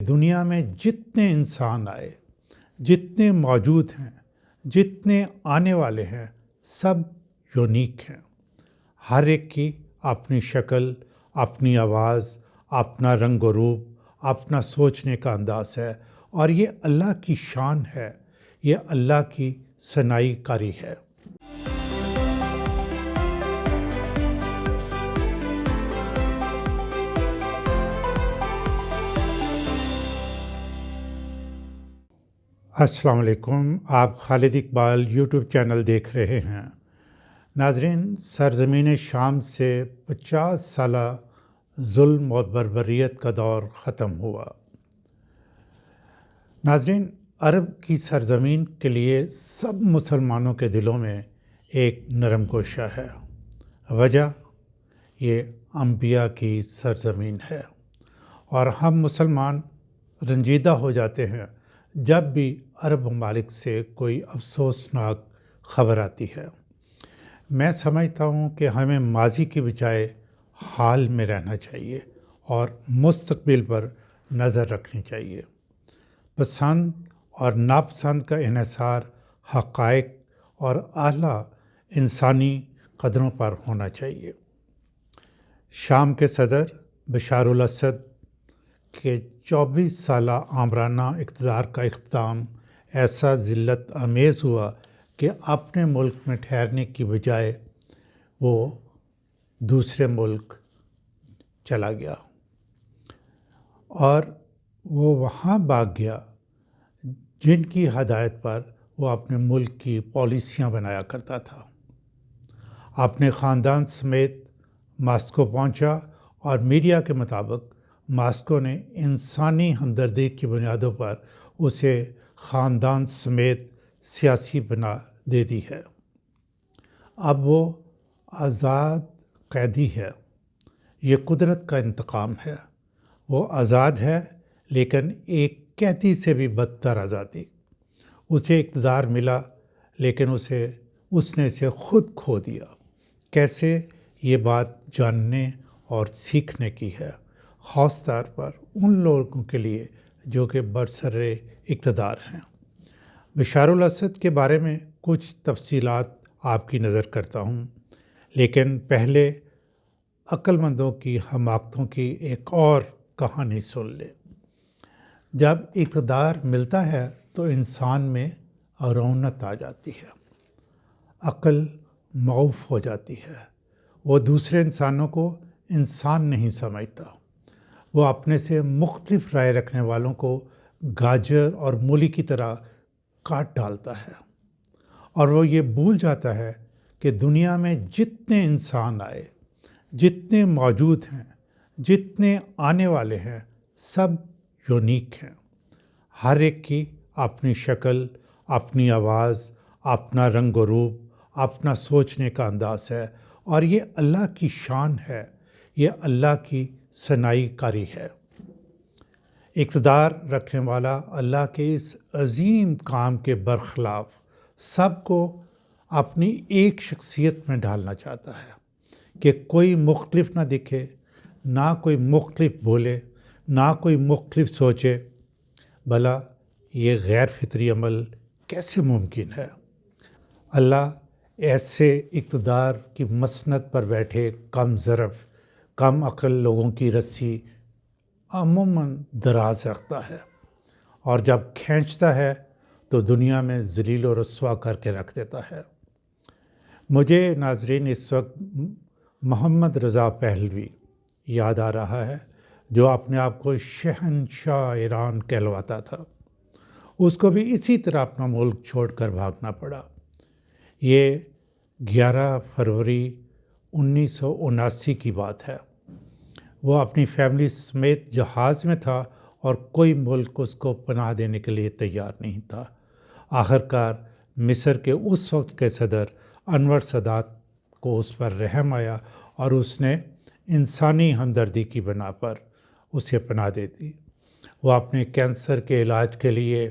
دنیا میں جتنے انسان آئے، جتنے موجود ہیں، جتنے آنے والے ہیں، سب یونیک ہیں۔ ہر ایک کی اپنی شکل، اپنی آواز، اپنا رنگ و روپ، اپنا سوچنے کا انداز ہے، اور یہ اللہ کی شان ہے، یہ اللہ کی ثنائی کاری ہے۔ السلام علیکم، آپ خالد اقبال یوٹیوب چینل دیکھ رہے ہیں۔ ناظرین، سرزمین شام سے 50 سالہ ظلم اور بربریت کا دور ختم ہوا۔ ناظرین، عرب کی سرزمین کے لیے سب مسلمانوں کے دلوں میں ایک نرم گوشہ ہے۔ وجہ یہ انبیاء کی سرزمین ہے، اور ہم مسلمان رنجیدہ ہو جاتے ہیں جب بھی عرب ممالک سے کوئی افسوسناک خبر آتی ہے۔ میں سمجھتا ہوں کہ ہمیں ماضی کی بجائے حال میں رہنا چاہیے اور مستقبل پر نظر رکھنی چاہیے۔ پسند اور ناپسند کا انحصار حقائق اور اعلیٰ انسانی قدروں پر ہونا چاہیے۔ شام کے صدر بشار الاسد کے 24 سالہ آمرانہ اقتدار کا اختتام ایسا ذلت آمیز ہوا کہ اپنے ملک میں ٹھہرنے کی بجائے وہ دوسرے ملک چلا گیا، اور وہ وہاں بھاگ گیا جن کی ہدایت پر وہ اپنے ملک کی پالیسیاں بنایا کرتا تھا۔ اپنے خاندان سمیت ماسکو پہنچا، اور میڈیا کے مطابق ماسکو نے انسانی ہمدردی کی بنیادوں پر اسے خاندان سمیت سیاسی بنا دے دی ہے۔ اب وہ آزاد قیدی ہے۔ یہ قدرت کا انتقام ہے۔ وہ آزاد ہے، لیکن ایک قیدی سے بھی بدتر آزادی۔ اسے اقتدار ملا، لیکن اس نے اسے خود کھو دیا۔ کیسے؟ یہ بات جاننے اور سیکھنے کی ہے، خاص طور پر ان لوگوں کے لیے جو کہ برسر اقتدار ہیں۔ بشار الاسد کے بارے میں کچھ تفصیلات آپ کی نظر کرتا ہوں، لیکن پہلے عقل مندوں کی حماقتوں کی ایک اور کہانی سن لیں۔ جب اقتدار ملتا ہے تو انسان میں رونت آ جاتی ہے، عقل معاف ہو جاتی ہے۔ وہ دوسرے انسانوں کو انسان نہیں سمجھتا۔ وہ اپنے سے مختلف رائے رکھنے والوں کو گاجر اور مولی کی طرح کاٹ ڈالتا ہے، اور وہ یہ بھول جاتا ہے کہ دنیا میں جتنے انسان آئے، جتنے موجود ہیں، جتنے آنے والے ہیں، سب یونیک ہیں۔ ہر ایک کی اپنی شکل، اپنی آواز، اپنا رنگ و روپ، اپنا سوچنے کا انداز ہے، اور یہ اللہ کی شان ہے، یہ اللہ کی ثنائی کاری ہے۔ اقتدار رکھنے والا اللہ کے اس عظیم کام کے برخلاف سب کو اپنی ایک شخصیت میں ڈالنا چاہتا ہے کہ کوئی مختلف نہ دکھے، نہ کوئی مختلف بولے، نہ کوئی مختلف سوچے۔ بھلا یہ غیر فطری عمل کیسے ممکن ہے؟ اللہ ایسے اقتدار کی مسند پر بیٹھے کم ظرف، کم عقل لوگوں کی رسی عموماً دراز رکھتا ہے، اور جب کھینچتا ہے تو دنیا میں ذلیل و رسوا کر کے رکھ دیتا ہے۔ مجھے ناظرین اس وقت محمد رضا پہلوی یاد آ رہا ہے، جو اپنے آپ کو شہنشاہ ایران کہلواتا تھا۔ اس کو بھی اسی طرح اپنا ملک چھوڑ کر بھاگنا پڑا۔ یہ 11 فروری 1979 کی بات ہے۔ وہ اپنی فیملی سمیت جہاز میں تھا، اور کوئی ملک اس کو پناہ دینے کے لیے تیار نہیں تھا۔ آخرکار مصر کے اس وقت کے صدر انور سادات کو اس پر رحم آیا، اور اس نے انسانی ہمدردی کی بنا پر اسے پناہ دے دی۔ وہ اپنے کینسر کے علاج کے لیے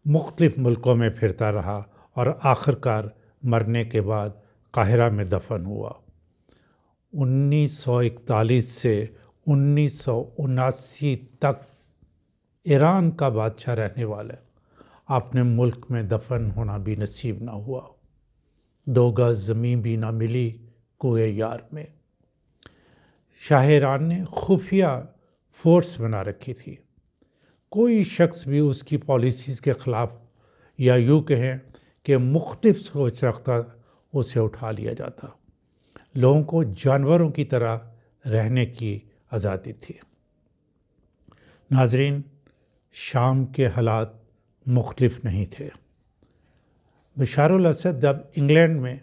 مختلف ملکوں میں پھرتا رہا، اور آخرکار مرنے کے بعد قاہرہ میں دفن ہوا۔ 1941 سے 1979 تک ایران کا بادشاہ رہنے والا اپنے ملک میں دفن ہونا بھی نصیب نہ ہوا، 2 گز زمین بھی نہ ملی کوئے یار میں۔ شاہ ایران نے خفیہ فورس بنا رکھی تھی، کوئی شخص بھی اس کی پالیسیز کے خلاف یا یوں کہیں کہ مختلف سوچ رکھتا اسے اٹھا لیا جاتا۔ لوگوں کو جانوروں کی طرح رہنے کی آزادی تھی۔ ناظرین، شام کے حالات مختلف نہیں تھے۔ بشار الاسد جب انگلینڈ میں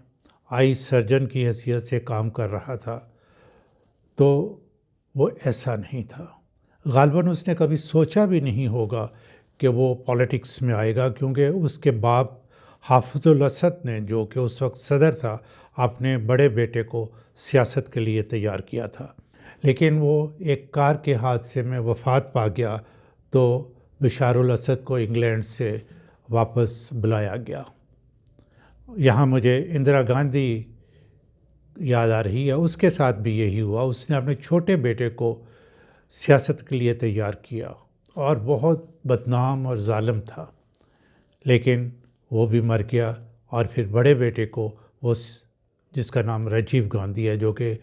آئی سرجن کی حیثیت سے کام کر رہا تھا تو وہ ایسا نہیں تھا۔ غالباً اس نے کبھی سوچا بھی نہیں ہوگا کہ وہ پالیٹکس میں آئے گا، کیونکہ اس کے باپ حافظ الاسد نے، جو کہ اس وقت صدر تھا، اپنے بڑے بیٹے کو سیاست کے لیے تیار کیا تھا۔ لیکن وہ ایک کار کے حادثے میں وفات پا گیا تو بشار الاسد کو انگلینڈ سے واپس بلایا گیا۔ یہاں مجھے اندرا گاندھی یاد آ رہی ہے، اس کے ساتھ بھی یہی ہوا۔ اس نے اپنے چھوٹے بیٹے کو سیاست کے لیے تیار کیا اور بہت بدنام اور ظالم تھا، لیکن وہ بھی مر گیا۔ اور پھر بڑے بیٹے کو، وہ جس کا نام راجیو گاندھی ہے، جو کہ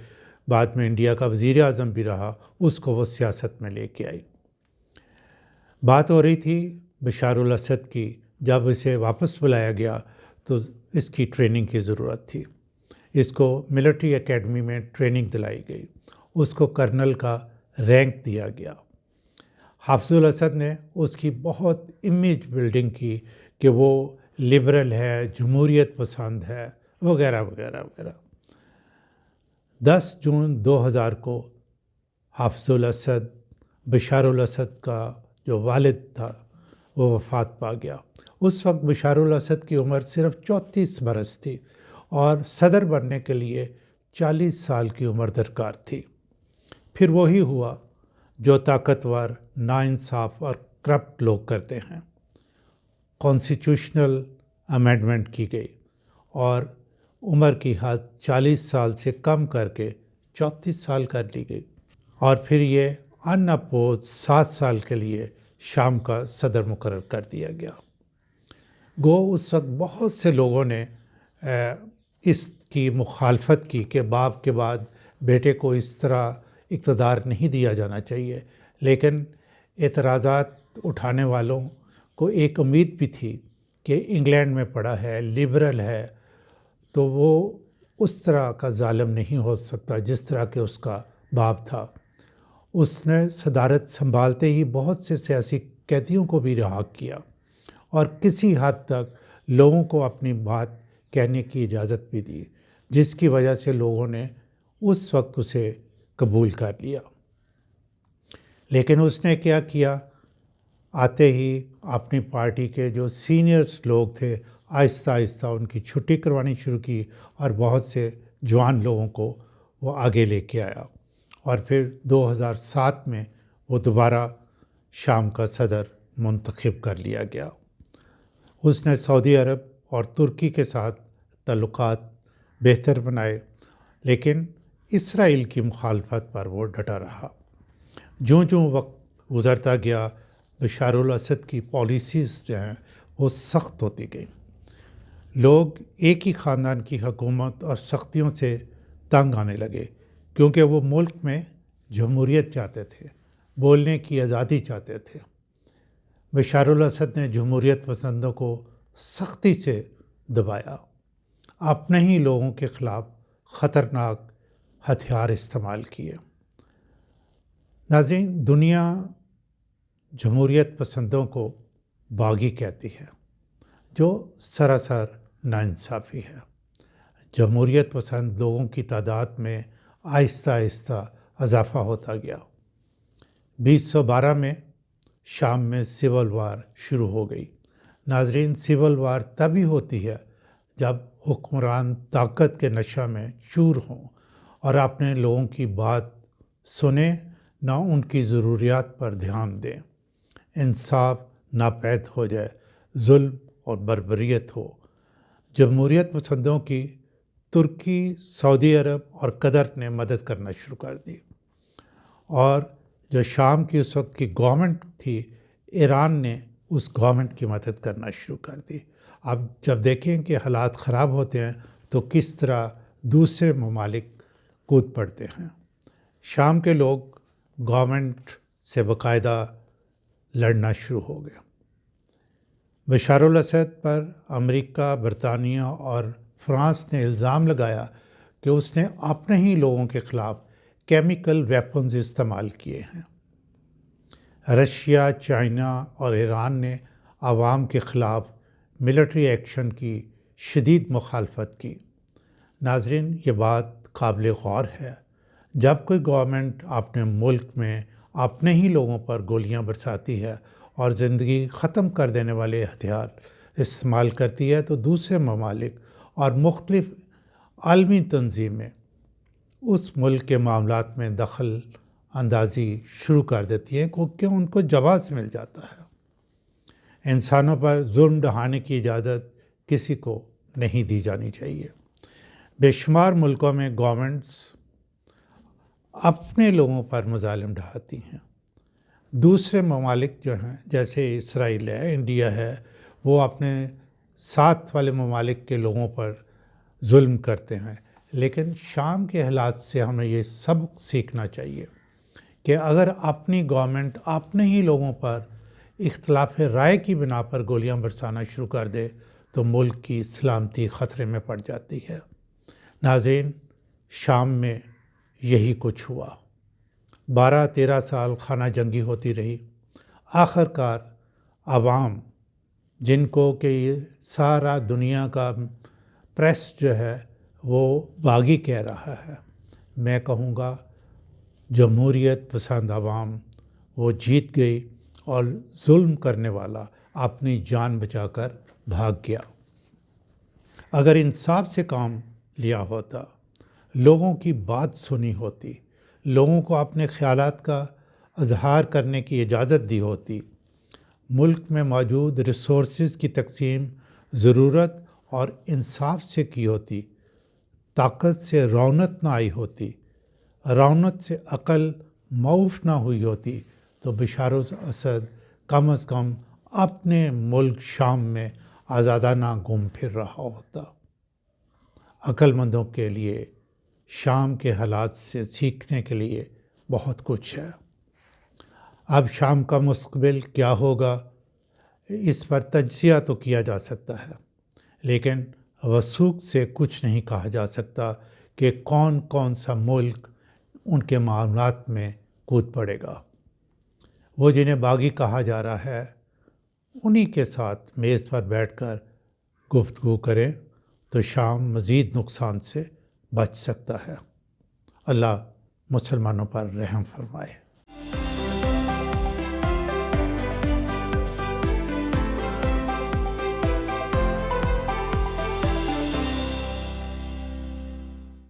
بعد میں انڈیا کا وزیر اعظم بھی رہا، اس کو وہ سیاست میں لے کے آئی۔ بات ہو رہی تھی بشار الاسد کی۔ جب اسے واپس بلایا گیا تو اس کی ٹریننگ کی ضرورت تھی۔ اس کو ملٹری اکیڈمی میں ٹریننگ دلائی گئی، اس کو کرنل کا رینک دیا گیا۔ حافظ الاسد نے اس کی بہت امیج بلڈنگ کی کہ وہ لبرل ہے، جمہوریت پسند ہے، وغیرہ وغیرہ وغیرہ۔ 10 جون 2000 کو حافظ الاسد، بشار الاسد کا جو والد تھا، وہ وفات پا گیا۔ اس وقت بشار الاسد کی عمر صرف 34 برس تھی اور صدر بننے کے لیے 40 سال کی عمر درکار تھی۔ پھر وہی ہوا جو طاقتور، ناانصاف اور کرپٹ لوگ کرتے ہیں۔ کانسٹیٹیوشنل امینڈمنٹ کی گئی اور عمر کی حد 40 سال سے کم کر کے 34 سال کر لی گئی، اور پھر یہ ان اپوز 7 سال کے لیے شام کا صدر مقرر کر دیا گیا۔ گو اس وقت بہت سے لوگوں نے اس کی مخالفت کی کہ باپ کے بعد بیٹے کو اس طرح اقتدار نہیں دیا جانا چاہیے، لیکن اعتراضات اٹھانے والوں کو ایک امید بھی تھی کہ انگلینڈ میں پڑا ہے، لبرل ہے، تو وہ اس طرح کا ظالم نہیں ہو سکتا جس طرح کہ اس کا باپ تھا۔ اس نے صدارت سنبھالتے ہی بہت سے سیاسی قیدیوں کو بھی رہا کیا اور کسی حد تک لوگوں کو اپنی بات کہنے کی اجازت بھی دی، جس کی وجہ سے لوگوں نے اس وقت اسے قبول کر لیا۔ لیکن اس نے کیا کیا؟ آتے ہی اپنی پارٹی کے جو سینئرز لوگ تھے، آہستہ آہستہ ان کی چھٹی کروانی شروع کی اور بہت سے جوان لوگوں کو وہ آگے لے کے آیا، اور پھر 2007 میں وہ دوبارہ شام کا صدر منتخب کر لیا گیا۔ اس نے سعودی عرب اور ترکی کے ساتھ تعلقات بہتر بنائے، لیکن اسرائیل کی مخالفت پر وہ ڈٹا رہا۔ جوں وقت گزرتا گیا، بشار الاسد کی پالیسیز جو ہیں وہ سخت ہوتی گئیں۔ لوگ ایک ہی خاندان کی حکومت اور سختیوں سے تنگ آنے لگے، کیونکہ وہ ملک میں جمہوریت چاہتے تھے، بولنے کی آزادی چاہتے تھے۔ بشار الاسد نے جمہوریت پسندوں کو سختی سے دبایا، اپنے ہی لوگوں کے خلاف خطرناک ہتھیار استعمال کیے۔ ناظرین، دنیا جمہوریت پسندوں کو باغی کہتی ہے، جو سراسر ناانصافی ہے۔ جمہوریت پسند لوگوں کی تعداد میں آہستہ آہستہ اضافہ ہوتا گیا۔ 2012 میں شام میں سول وار شروع ہو گئی۔ ناظرین، سول وار تبھی ہوتی ہے جب حکمران طاقت کے نشہ میں چور ہوں اور اپنے لوگوں کی بات سنیں، نہ ان کی ضروریات پر دھیان دیں، انصاف ناپید ہو جائے، ظلم اور بربریت ہو۔ جمہوریت پسندوں کی ترکی، سعودی عرب اور قطر نے مدد کرنا شروع کر دی، اور جو شام کی اس وقت کی گورنمنٹ تھی، ایران نے اس گورنمنٹ کی مدد کرنا شروع کر دی۔ اب جب دیکھیں کہ حالات خراب ہوتے ہیں تو کس طرح دوسرے ممالک کود پڑتے ہیں۔ شام کے لوگ گورنمنٹ سے باقاعدہ لڑنا شروع ہو گیا۔ بشار الاسد پر امریکہ، برطانیہ اور فرانس نے الزام لگایا کہ اس نے اپنے ہی لوگوں کے خلاف کیمیکل ویپنز استعمال کیے ہیں۔ رشیا، چائنا اور ایران نے عوام کے خلاف ملٹری ایکشن کی شدید مخالفت کی۔ ناظرین، یہ بات قابل غور ہے۔ جب کوئی گورنمنٹ اپنے ملک میں اپنے ہی لوگوں پر گولیاں برساتی ہے اور زندگی ختم کر دینے والے ہتھیار استعمال کرتی ہے تو دوسرے ممالک اور مختلف عالمی تنظیمیں اس ملک کے معاملات میں دخل اندازی شروع کر دیتی ہیں کیونکہ ان کو جواز مل جاتا ہے۔ انسانوں پر ظلم ڈھانے کی اجازت کسی کو نہیں دی جانی چاہیے۔ بے شمار ملکوں میں گورنمنٹس اپنے لوگوں پر مظالم ڈھاتی ہیں۔ دوسرے ممالک جو ہیں جیسے اسرائیل ہے، انڈیا ہے، وہ اپنے ساتھ والے ممالک کے لوگوں پر ظلم کرتے ہیں۔ لیکن شام کے حالات سے ہمیں یہ سبق سیکھنا چاہیے کہ اگر اپنی گورنمنٹ اپنے ہی لوگوں پر اختلاف رائے کی بنا پر گولیاں برسانا شروع کر دے تو ملک کی سلامتی خطرے میں پڑ جاتی ہے۔ ناظرین، شام میں یہی کچھ ہوا۔ 12-13 سال خانہ جنگی ہوتی رہی۔ آخر کار عوام، جن کو کہ یہ سارا دنیا کا پریس جو ہے وہ باغی کہہ رہا ہے، میں کہوں گا جمہوریت پسند عوام وہ جیت گئی اور ظلم کرنے والا اپنی جان بچا کر بھاگ گیا۔ اگر انصاف سے کام لیا ہوتا، لوگوں کی بات سنی ہوتی، لوگوں کو اپنے خیالات کا اظہار کرنے کی اجازت دی ہوتی، ملک میں موجود ریسورسز کی تقسیم ضرورت اور انصاف سے کی ہوتی، طاقت سے رونت نہ آئی ہوتی، رونت سے عقل معاف نہ ہوئی ہوتی، تو بشار الاسد کم از کم اپنے ملک شام میں آزادانہ گھوم پھر رہا ہوتا۔ عقل مندوں کے لیے شام کے حالات سے سیکھنے کے لیے بہت کچھ ہے۔ اب شام کا مستقبل کیا ہوگا، اس پر تجزیہ تو کیا جا سکتا ہے، لیکن وثوق سے کچھ نہیں کہا جا سکتا کہ کون کون سا ملک ان کے معاملات میں کود پڑے گا۔ وہ جنہیں باغی کہا جا رہا ہے، انہی کے ساتھ میز پر بیٹھ کر گفتگو کریں تو شام مزید نقصان سے بچ سکتا ہے۔ اللہ مسلمانوں پر رحم فرمائے۔